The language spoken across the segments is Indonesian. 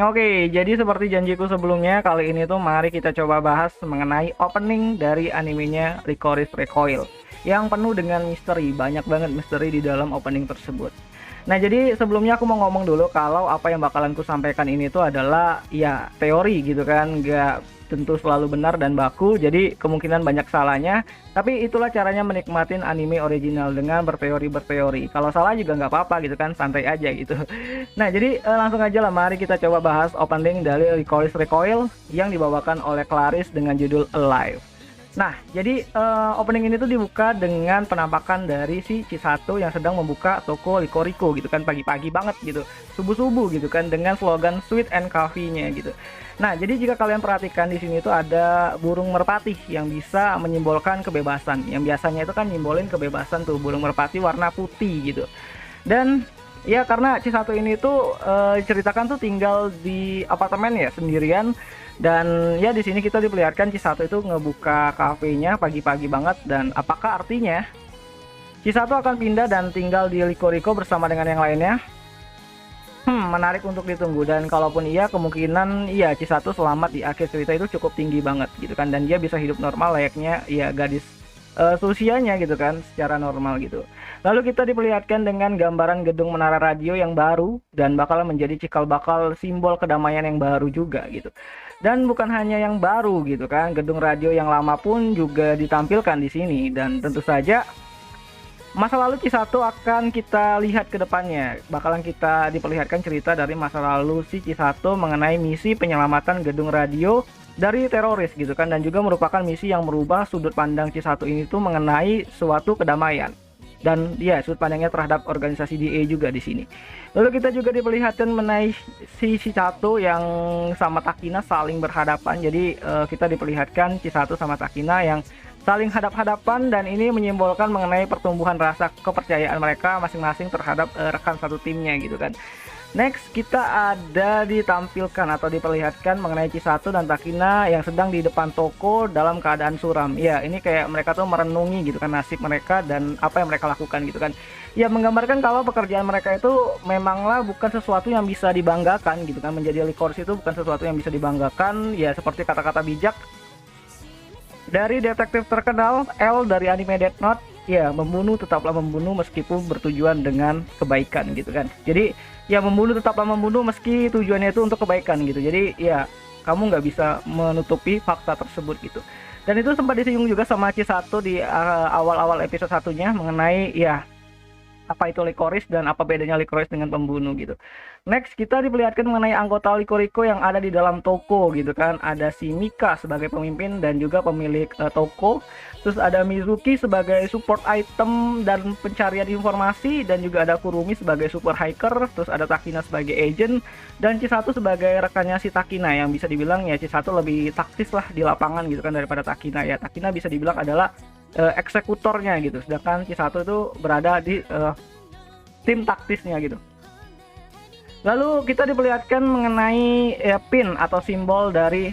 Oke, jadi seperti janjiku sebelumnya, kali ini tuh mari kita coba bahas mengenai opening dari animenya Licorice Recoil yang penuh dengan misteri, banyak banget misteri di dalam opening tersebut. Nah, jadi sebelumnya aku mau ngomong dulu kalau apa yang bakalan ku sampaikan ini tuh adalah ya teori gitu kan, nggak tentu selalu benar dan baku, jadi kemungkinan banyak salahnya. Tapi itulah caranya menikmatin anime original dengan berteori-berteori. Kalau salah juga nggak apa-apa gitu kan, santai aja gitu. Nah, jadi langsung aja lah, mari kita coba bahas opening dari Licorice Recoil yang dibawakan oleh Clarice dengan judul Alive. Nah, jadi opening ini tuh dibuka dengan penampakan dari si Chisato yang sedang membuka toko Licorico gitu kan, pagi-pagi banget gitu, subuh-subuh gitu kan, dengan slogan Sweet and Coffee-nya gitu. Nah, jadi jika kalian perhatikan di sini tuh ada burung merpati yang bisa menyimbolkan kebebasan. Yang biasanya itu kan nyimbolin kebebasan tuh, burung merpati warna putih gitu. Dan ya karena Chisato ini tuh ceritakan tuh tinggal di apartemen ya sendirian, dan ya di sini kita diperlihatkan Chisato itu ngebuka kafenya pagi-pagi banget. Dan apakah artinya Chisato akan pindah dan tinggal di Licorico bersama dengan yang lainnya? Menarik untuk ditunggu. Dan kalaupun iya, kemungkinan iya Chisato selamat di akhir cerita itu cukup tinggi banget gitu kan, dan dia bisa hidup normal layaknya ya gadis seusianya gitu kan, secara normal gitu. Lalu kita diperlihatkan dengan gambaran gedung menara radio yang baru dan bakal menjadi cikal bakal simbol kedamaian yang baru juga gitu. Dan bukan hanya yang baru gitu kan, gedung radio yang lama pun juga ditampilkan di sini. Dan tentu saja masa lalu Chisato akan kita lihat ke depannya. Bakalan kita diperlihatkan cerita dari masa lalu si Chisato mengenai misi penyelamatan gedung radio dari teroris gitu kan, dan juga merupakan misi yang merubah sudut pandang Chisato ini tuh mengenai suatu kedamaian. Dan ya sudut pandangnya terhadap organisasi DA juga di sini. Lalu kita juga diperlihatkan mengenai si Chisato yang sama Takina saling berhadapan. Jadi kita diperlihatkan Chisato sama Takina yang saling hadap-hadapan, dan ini menyimbolkan mengenai pertumbuhan rasa kepercayaan mereka masing-masing terhadap rekan satu timnya gitu kan. Next, kita ada ditampilkan atau diperlihatkan mengenai Chisato dan Takina yang sedang di depan toko dalam keadaan suram. Ya, ini kayak mereka tuh merenungi gitu kan nasib mereka dan apa yang mereka lakukan gitu kan. Ya, menggambarkan kalau pekerjaan mereka itu memanglah bukan sesuatu yang bisa dibanggakan gitu kan. Menjadi Licorice itu bukan sesuatu yang bisa dibanggakan. Ya, seperti kata-kata bijak dari detektif terkenal L dari anime Death Note. Ya, membunuh tetaplah membunuh meskipun bertujuan dengan kebaikan gitu kan. Jadi ya, membunuh tetaplah membunuh meski tujuannya itu untuk kebaikan gitu. Jadi ya, kamu nggak bisa menutupi fakta tersebut gitu. Dan itu sempat disinggung juga sama Chisato di awal-awal episode satunya mengenai ya apa itu Licorice dan apa bedanya Licorice dengan pembunuh gitu. Next, kita diperlihatkan mengenai anggota Licorico yang ada di dalam toko gitu kan. Ada si Mika sebagai pemimpin dan juga pemilik toko. Terus ada Mizuki sebagai support item dan pencarian informasi, dan juga ada Kurumi sebagai super hiker. Terus ada Takina sebagai agent, dan Chisato sebagai rekannya si Takina yang bisa dibilang ya Chisato lebih taktis lah di lapangan gitu kan daripada Takina. Ya, Takina bisa dibilang adalah eksekutornya gitu, sedangkan Chisato itu berada di tim taktisnya gitu. Lalu kita diperlihatkan mengenai pin atau simbol dari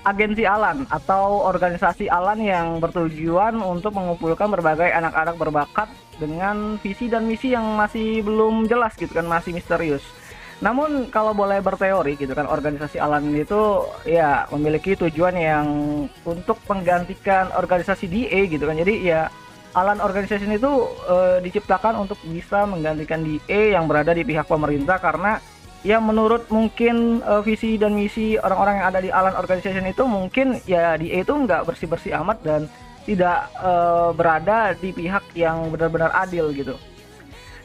agensi Alan atau organisasi Alan yang bertujuan untuk mengumpulkan berbagai anak-anak berbakat dengan visi dan misi yang masih belum jelas gitu kan, masih misterius. Namun kalau boleh berteori gitu kan, organisasi Alan itu ya memiliki tujuan yang untuk menggantikan organisasi DA gitu kan. Jadi ya Alan Organization itu diciptakan untuk bisa menggantikan DA yang berada di pihak pemerintah, karena ya menurut mungkin visi dan misi orang-orang yang ada di Alan Organization itu mungkin ya DA itu nggak bersih-bersih amat dan tidak berada di pihak yang benar-benar adil gitu.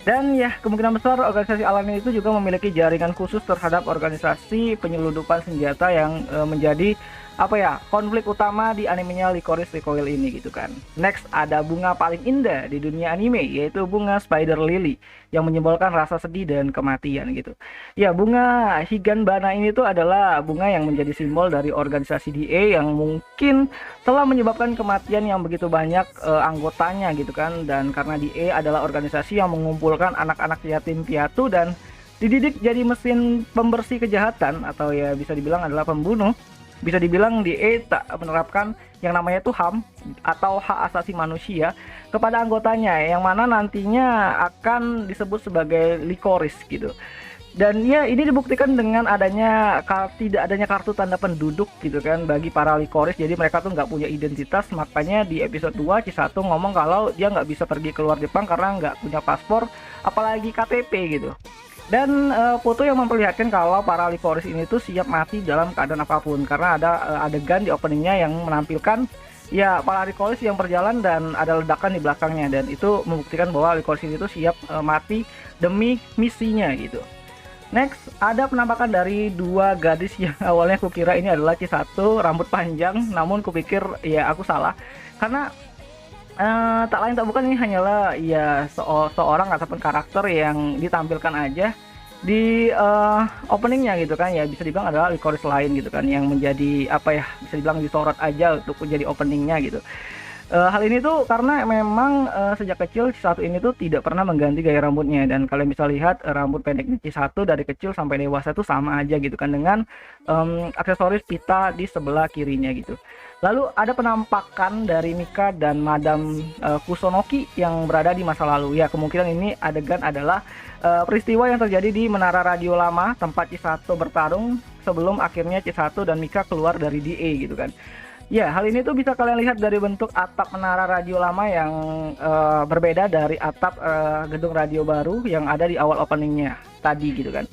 Dan ya kemungkinan besar organisasi Alan itu juga memiliki jaringan khusus terhadap organisasi penyelundupan senjata yang menjadi apa ya konflik utama di animenya Licorice Recoil ini gitu kan. Next, ada bunga paling indah di dunia anime, yaitu bunga Spider Lily yang menyimbolkan rasa sedih dan kematian gitu. Ya, bunga Higanbana ini tuh adalah bunga yang menjadi simbol dari organisasi DA yang mungkin telah menyebabkan kematian yang begitu banyak anggotanya gitu kan. Dan karena DA adalah organisasi yang mengumpulkan anak-anak yatim piatu dan dididik jadi mesin pembersih kejahatan, atau ya bisa dibilang adalah pembunuh. Bisa dibilang DA tak menerapkan yang namanya tuh HAM atau hak asasi manusia kepada anggotanya, yang mana nantinya akan disebut sebagai Licorice gitu. Dan ya ini dibuktikan dengan adanya tidak adanya kartu tanda penduduk gitu kan bagi para Licorice. Jadi mereka tuh nggak punya identitas, makanya di episode 2 Chisato ngomong kalau dia nggak bisa pergi keluar Jepang karena nggak punya paspor, apalagi KTP gitu. Dan foto yang memperlihatkan kalau para Licorice ini tuh siap mati dalam keadaan apapun, karena ada adegan di openingnya yang menampilkan ya para Licorice yang berjalan dan ada ledakan di belakangnya, dan itu membuktikan bahwa Licorice ini tuh siap mati demi misinya gitu. Next, ada penampakan dari dua gadis yang awalnya kukira ini adalah Chisato rambut panjang, namun kupikir ya aku salah, karena tak lain tak bukan ini hanyalah ya seorang ataupun karakter yang ditampilkan aja di openingnya gitu kan, ya bisa dibilang adalah Licorice lain gitu kan, yang menjadi apa ya, bisa dibilang disorot aja untuk menjadi openingnya gitu. Hal ini tuh karena memang sejak kecil Chisato ini tuh tidak pernah mengganti gaya rambutnya, dan kalian bisa lihat rambut pendeknya Chisato dari kecil sampai dewasa tuh sama aja gitu kan, dengan aksesoris pita di sebelah kirinya gitu. Lalu ada penampakan dari Mika dan Madam Kusonoki yang berada di masa lalu. Ya, kemungkinan ini adegan adalah peristiwa yang terjadi di menara radio lama tempat Chisato bertarung sebelum akhirnya Chisato dan Mika keluar dari DA gitu kan. Ya, hal ini tuh bisa kalian lihat dari bentuk atap menara radio lama yang berbeda dari atap gedung radio baru yang ada di awal openingnya tadi gitu kan.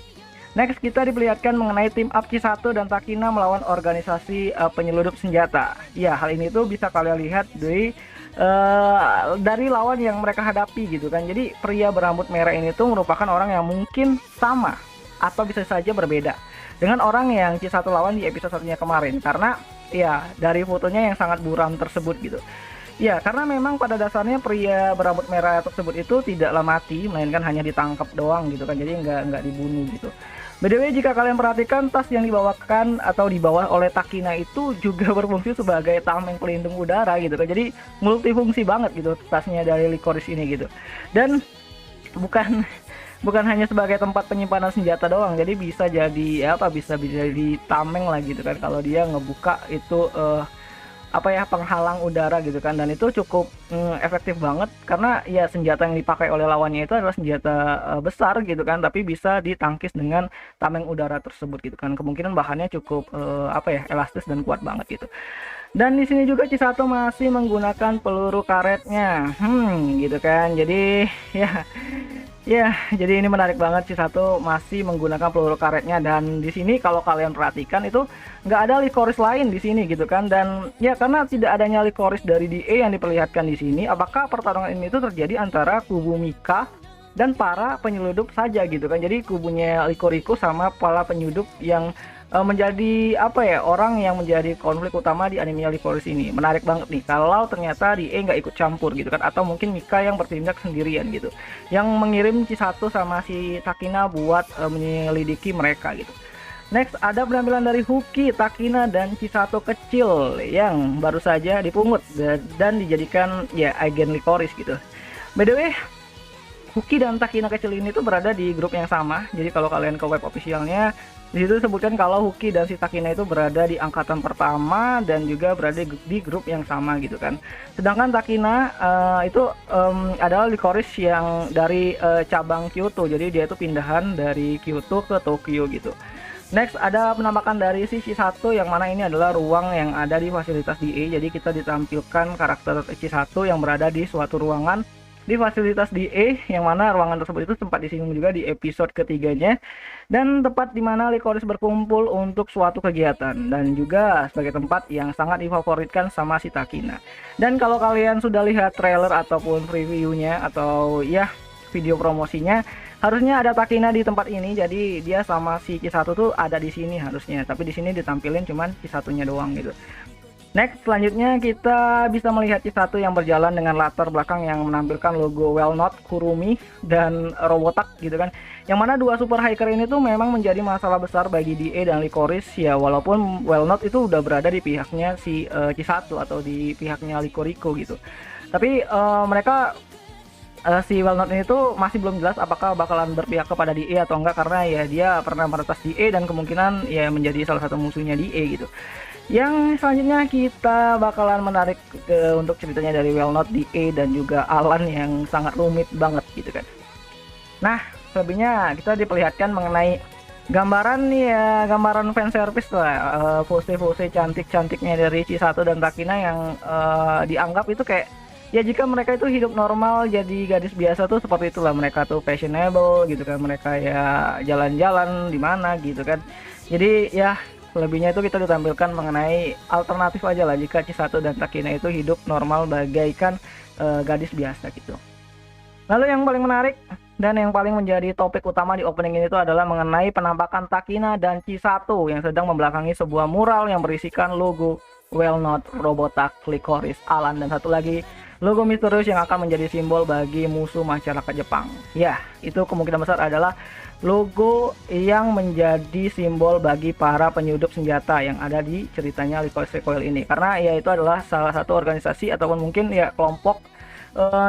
Next, kita diperlihatkan mengenai tim up Chisato dan Takina melawan organisasi penyeludup senjata. Ya, hal ini tuh bisa kalian lihat dari lawan yang mereka hadapi gitu kan. Jadi pria berambut merah ini tuh merupakan orang yang mungkin sama atau bisa saja berbeda dengan orang yang Chisato lawan di episode satunya kemarin, karena ya dari fotonya yang sangat buram tersebut gitu. Ya, karena memang pada dasarnya pria berambut merah tersebut itu tidaklah mati, melainkan hanya ditangkap doang gitu kan, jadi nggak dibunuh gitu. By the way, jika kalian perhatikan, tas yang dibawakan atau dibawa oleh Takina itu juga berfungsi sebagai tameng pelindung udara gitu kan, jadi multifungsi banget gitu tasnya dari Licorice ini gitu. Dan bukan hanya sebagai tempat penyimpanan senjata doang, jadi bisa jadi ya apa, bisa jadi tameng lah gitu kan kalau dia ngebuka itu apa ya, penghalang udara gitu kan, dan itu cukup efektif banget karena ya senjata yang dipakai oleh lawannya itu adalah senjata besar gitu kan, tapi bisa ditangkis dengan tameng udara tersebut gitu kan. Kemungkinan bahannya cukup apa ya, elastis dan kuat banget gitu. Dan di sini juga Chisato masih menggunakan peluru karetnya, gitu kan. Jadi jadi ini menarik banget, Chisato masih menggunakan peluru karetnya, dan di sini kalau kalian perhatikan itu nggak ada Licorice lain di sini gitu kan. Dan ya karena tidak adanya Licorice dari DA yang diperlihatkan di sini, apakah pertarungan ini itu terjadi antara kubu Mika dan para penyeludup saja gitu kan. Jadi kubunya Licorice sama para penyudup yang menjadi apa ya, orang yang menjadi konflik utama di anime Licorice ini. Menarik banget nih kalau ternyata DA nggak ikut campur gitu kan, atau mungkin Mika yang bertindak sendirian gitu, yang mengirim Chisato sama si Takina buat menyelidiki mereka gitu. Next, ada penampilan dari Huki, Takina, dan Chisato kecil yang baru saja dipungut dan dijadikan ya agen Licorice gitu. By the way, Huki dan Takina kecil ini tuh berada di grup yang sama. Jadi kalau kalian ke web officialnya, di situ disebutkan kalau Huki dan si Takina itu berada di angkatan pertama dan juga berada di grup yang sama gitu kan. Sedangkan Takina itu adalah Licorice yang dari cabang Kyoto. Jadi dia itu pindahan dari Kyoto ke Tokyo gitu. Next, ada penampakan dari si Chisato yang mana ini adalah ruang yang ada di fasilitas DA. Jadi kita ditampilkan karakter Chisato yang berada di suatu ruangan di fasilitas DA, yang mana ruangan tersebut itu sempat disinggung juga di episode ketiganya, dan tempat di mana Licorice berkumpul untuk suatu kegiatan, dan juga sebagai tempat yang sangat difavoritkan sama si Takina. Dan kalau kalian sudah lihat trailer ataupun previewnya atau ya video promosinya, harusnya ada Takina di tempat ini, jadi dia sama si Chisato tuh ada di sini harusnya, tapi di sini ditampilin cuman Chisatonya doang gitu. Next, selanjutnya kita bisa melihat Chisato yang berjalan dengan latar belakang yang menampilkan logo Well Not, Kurumi, dan Robotak gitu kan. Yang mana dua super hiker ini tuh memang menjadi masalah besar bagi DA dan Licorice ya, walaupun Well Not itu udah berada di pihaknya si Chisato atau di pihaknya Licorice gitu. Tapi mereka si Well Not ini tuh masih belum jelas apakah bakalan berpihak kepada DA atau enggak, karena ya dia pernah meretas DA dan kemungkinan ya menjadi salah satu musuhnya DA gitu. Yang selanjutnya kita bakalan menarik untuk ceritanya dari Well Not, DA, dan juga Alan yang sangat rumit banget gitu kan. Nah, selebihnya kita diperlihatkan mengenai gambaran nih ya, gambaran fan service lah, pose-pose cantik-cantiknya dari Chisato dan Takina yang dianggap itu kayak ya jika mereka itu hidup normal jadi gadis biasa tuh seperti itulah, mereka tuh fashionable gitu kan, mereka ya jalan-jalan di mana gitu kan. Jadi ya selebihnya itu kita ditampilkan mengenai alternatif aja lah jika Chisato dan Takina itu hidup normal bagaikan gadis biasa gitu. Lalu yang paling menarik dan yang paling menjadi topik utama di opening ini itu adalah mengenai penampakan Takina dan Chisato yang sedang membelakangi sebuah mural yang berisikan logo Well Not, Robotech, Licorice, Alan, dan satu lagi logo misterius yang akan menjadi simbol bagi musuh masyarakat Jepang. Ya, itu kemungkinan besar adalah logo yang menjadi simbol bagi para penyudup senjata yang ada di ceritanya Licorice Recoil ini. Karena ya itu adalah salah satu organisasi ataupun mungkin ya kelompok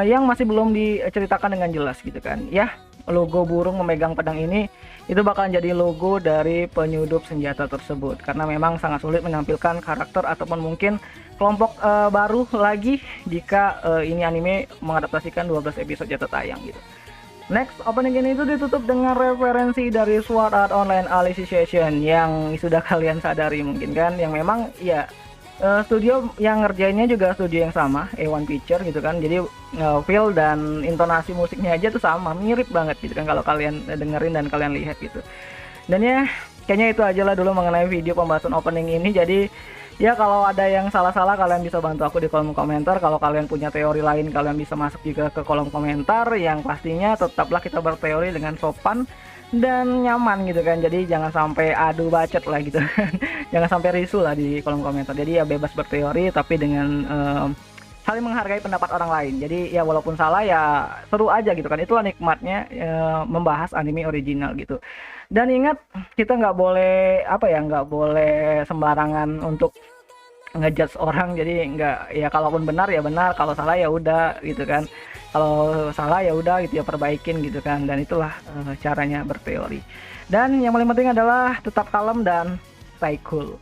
yang masih belum diceritakan dengan jelas gitu kan ya. Logo burung memegang pedang ini itu bakal jadi logo dari penyudup senjata tersebut, karena memang sangat sulit menampilkan karakter ataupun mungkin kelompok baru lagi jika ini anime mengadaptasikan 12 episode jatuh tayang gitu. Next, opening ini itu ditutup dengan referensi dari Sword Art Online Alicization yang sudah kalian sadari mungkin kan, yang memang ya studio yang ngerjainnya juga studio yang sama, A1 Picture gitu kan. Jadi feel dan intonasi musiknya aja tuh sama, mirip banget gitu kan kalau kalian dengerin dan kalian lihat gitu. Dan ya kayaknya itu aja lah dulu mengenai video pembahasan opening ini. Jadi ya kalau ada yang salah-salah kalian bisa bantu aku di kolom komentar. Kalau kalian punya teori lain kalian bisa masuk juga ke kolom komentar. Yang pastinya tetaplah kita berteori dengan sopan dan nyaman gitu kan. Jadi jangan sampai adu bacot lah gitu. Jangan sampai risu lah di kolom komentar. Jadi ya bebas berteori tapi dengan saling menghargai pendapat orang lain. Jadi ya walaupun salah ya seru aja gitu kan. Itulah nikmatnya membahas anime original gitu. Dan ingat, kita nggak boleh apa ya, nggak boleh sembarangan untuk ngejudge orang. Jadi nggak, ya kalaupun benar ya benar, kalau salah ya udah gitu kan. Kalau salah ya udah gitu ya, perbaikin gitu kan. Dan itulah caranya berteori. Dan yang paling penting adalah tetap kalem dan stay cool.